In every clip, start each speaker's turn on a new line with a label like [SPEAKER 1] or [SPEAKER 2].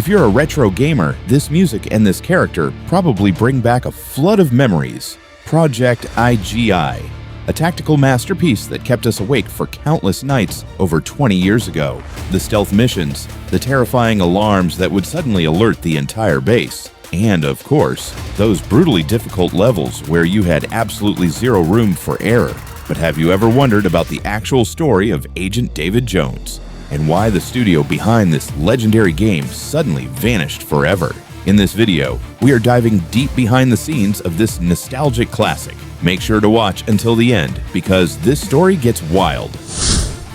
[SPEAKER 1] If you're a retro gamer, this music and this character probably bring back a flood of memories. Project IGI, a tactical masterpiece that kept us awake for countless nights over 20 years ago. The stealth missions, the terrifying alarms that would suddenly alert the entire base, and of course, those brutally difficult levels where you had absolutely zero room for error. But have you ever wondered about the actual story of Agent David Jones, and why the studio behind this legendary game suddenly vanished forever? In this video, we are diving deep behind the scenes of this nostalgic classic. Make sure to watch until the end, because this story gets wild.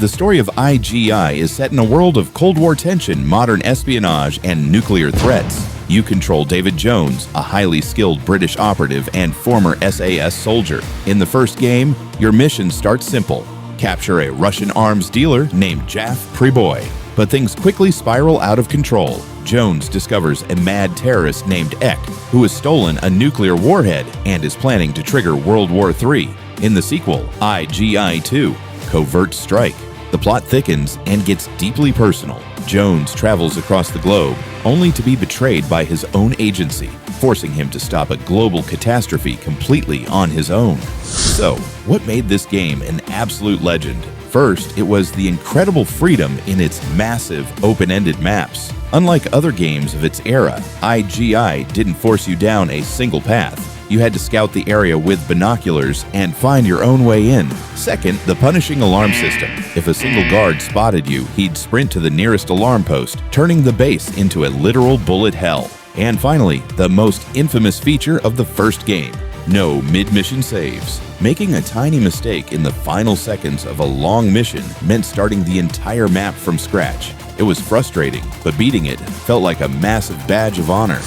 [SPEAKER 1] The story of IGI is set in a world of Cold War tension, modern espionage, and nuclear threats. You control David Jones, a highly skilled British operative and former SAS soldier. In the first game, your mission starts simple: capture a Russian arms dealer named Jaff Preboy. But things quickly spiral out of control. Jones discovers a mad terrorist named Ek, who has stolen a nuclear warhead and is planning to trigger World War III. In the sequel, IGI 2, Covert Strike, the plot thickens and gets deeply personal. Jones travels across the globe, only to be betrayed by his own agency, forcing him to stop a global catastrophe completely on his own. So, what made this game an absolute legend? First, it was the incredible freedom in its massive, open-ended maps. Unlike other games of its era, IGI didn't force you down a single path. You had to scout the area with binoculars and find your own way in. Second, the punishing alarm system. If a single guard spotted you, he'd sprint to the nearest alarm post, turning the base into a literal bullet hell. And finally, the most infamous feature of the first game: no mid-mission saves. Making a tiny mistake in the final seconds of a long mission meant starting the entire map from scratch. It was frustrating, but beating it felt like a massive badge of honor.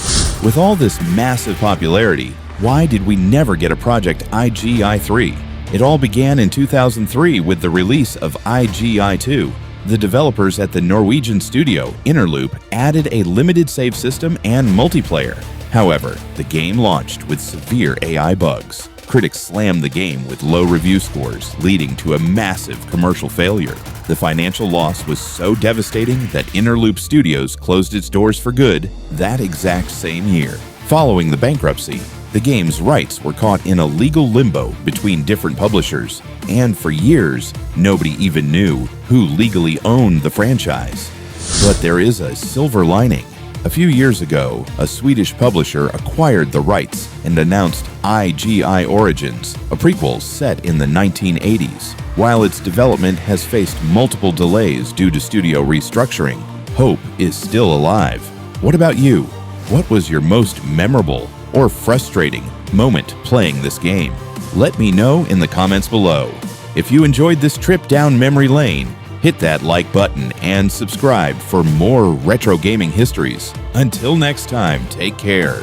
[SPEAKER 1] With all this massive popularity, why did we never get a Project IGI 3? It all began in 2003 with the release of IGI 2. The developers at the Norwegian studio Interloop added a limited save system and multiplayer. However, the game launched with severe AI bugs. Critics slammed the game with low review scores, leading to a massive commercial failure. The financial loss was so devastating that Interloop Studios closed its doors for good that exact same year. Following the bankruptcy, the game's rights were caught in a legal limbo between different publishers, and for years, nobody even knew who legally owned the franchise. But there is a silver lining. A few years ago, a Swedish publisher acquired the rights and announced IGI Origins, a prequel set in the 1980s. While its development has faced multiple delays due to studio restructuring, hope is still alive. What about you? What was your most memorable or frustrating moment playing this game? Let me know in the comments below. If you enjoyed this trip down memory lane, hit that like button and subscribe for more retro gaming histories. Until next time, take care.